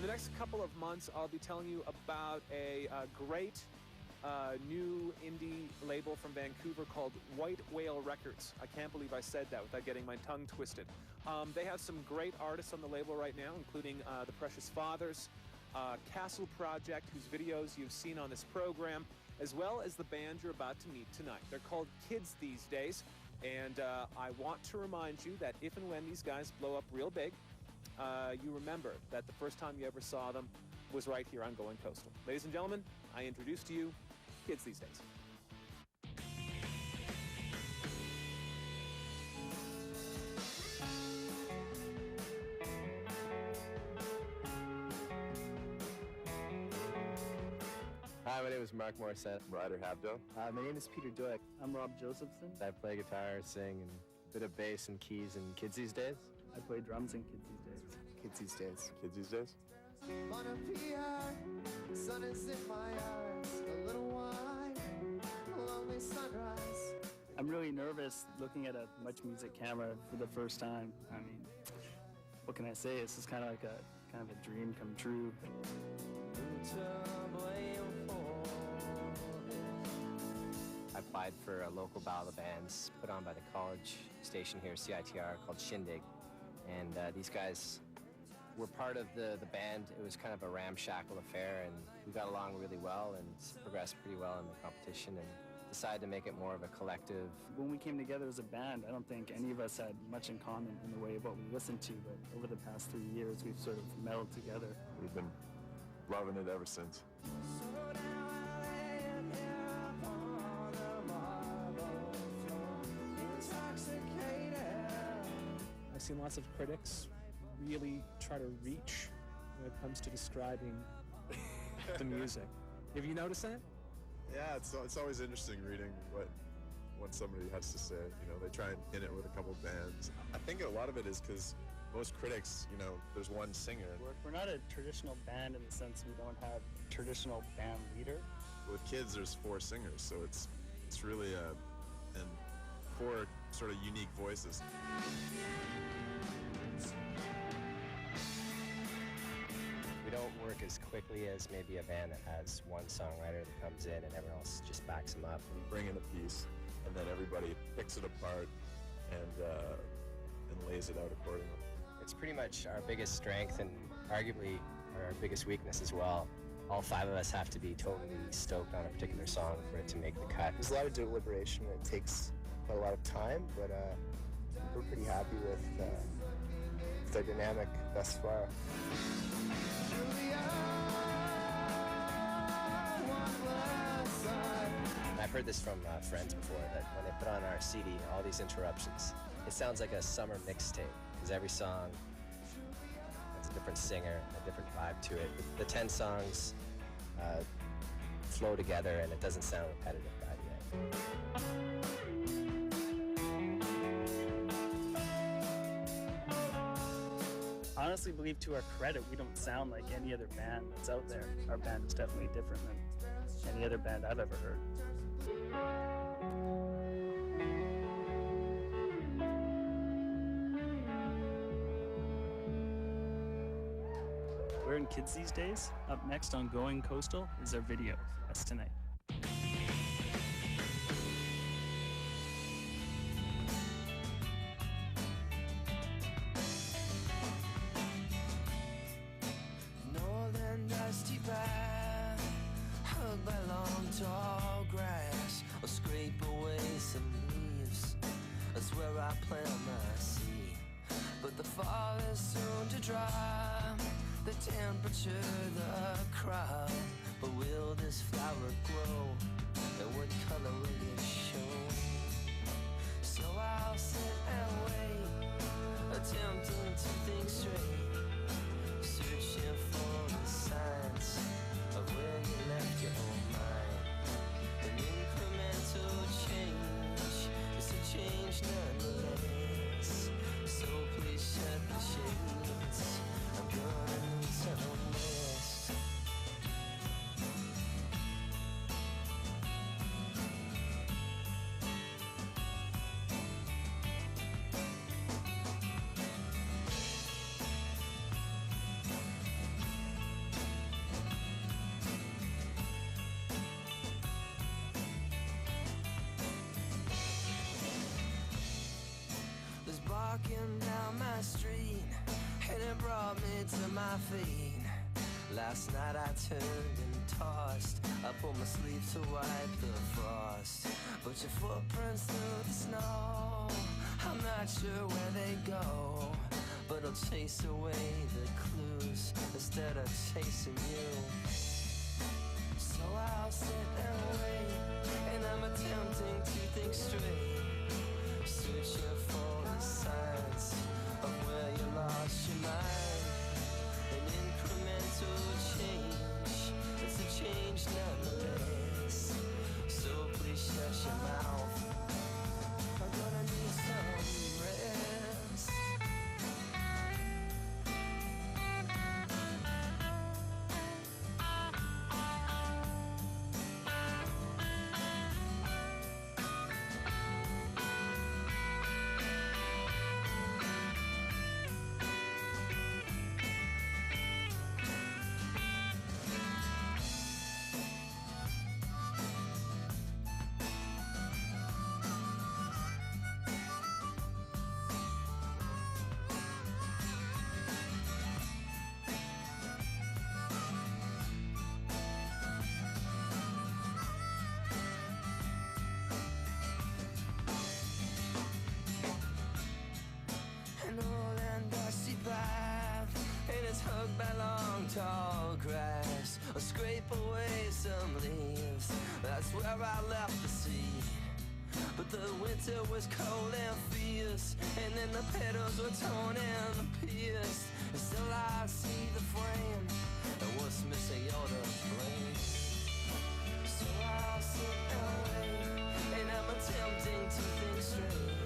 next couple of months, I'll be telling you about a great new indie label from Vancouver called White Whale Records. I can't believe I said that without getting my tongue twisted. They have some great artists on the label right now, including The Precious Fathers, Castle Project, whose videos you've seen on this program, as well as the band you're about to meet tonight. They're called Kids These Days, and I want to remind you that if and when these guys blow up real big, you remember that the first time you ever saw them was right here on Going Coastal. Ladies and gentlemen, I introduce to you Kids These Days. Hi, my name is Mark Morissette. I'm Ryder Habdo. My name is Peter Dueck. I'm Rob Josephson. I play guitar, sing, and a bit of bass and keys in Kids These Days. I play drums in Kids These Days. Kids These Days. Kids These Days. Sun is in my eyes, a little wine, a lonely sunrise. I'm really nervous looking at a MuchMusic camera for the first time. I mean, what can I say? This is kind of like a dream come true. I applied for a local battle of bands put on by the college station here, CITR, called Shindig. And these guys were part of the band. It was kind of a ramshackle affair, and we got along really well and progressed pretty well in the competition and decided to make it more of a collective. When we came together as a band, I don't think any of us had much in common in the way of what we listened to, but over the past 3 years, we've sort of melded together. We've been loving it ever since. I've seen lots of critics really try to reach when it comes to describing the music. Have you noticed that? Yeah, it's always interesting reading what somebody has to say. You know, they try and hit it with a couple bands. I think a lot of it is because most critics, you know, there's one singer. We're not a traditional band in the sense we don't have a traditional band leader. With Kids, there's 4 singers, so it's really and 4 sort of unique voices. We don't work as quickly as maybe a band that has one songwriter that comes in and everyone else just backs them up. We bring in a piece, and then everybody picks it apart and lays it out accordingly. It's pretty much our biggest strength and arguably our biggest weakness as well. All 5 of us have to be totally stoked on a particular song for it to make the cut. There's a lot of deliberation and it takes quite a lot of time, but we're pretty happy with the dynamic thus far. I've heard this from friends before, that when they put on our CD, all these interruptions, it sounds like a summer mixtape, because every song has a different singer, a different vibe to it. The 10 songs flow together and it doesn't sound repetitive by the end. I honestly believe, to our credit, we don't sound like any other band that's out there. Our band is definitely different than any other band I've ever heard. We're in Kids These Days. Up next on Going Coastal is our video. That's tonight. Dusty path, hugged by long tall grass. I'll scrape away some leaves, that's where I plant my seed. But the fall is soon to drop, the temperature, the crop. But will this flower grow, and what color will it show? So I'll sit and wait, attempting to think straight, searching for the signs of where you left your own mind. An incremental change is a change nonetheless. So please shut the shades, I'm gonna need some rest. was barking down my street, and it brought me to my feet. Last night I turned and tossed. I pulled my sleeve to wipe the frost, but your footprints through the snow, I'm not sure where they go, but I'll chase away the clues instead of chasing you. So I'll sit and wait, and I'm attempting to think straight, searching for the signs of where you lost your mind. An incremental change, it's a change nonetheless. So please shut your mouth, I'm gonna need some rest. An old and dusty path, and it's hugged by long tall grass. I'll scrape away some leaves, that's where I left the seed. But the winter was cold and fierce, and then the petals were torn and pierced. And still I see the frame, and what's missing you're to blame. So I'll sit and wait, and I'm attempting to think straight,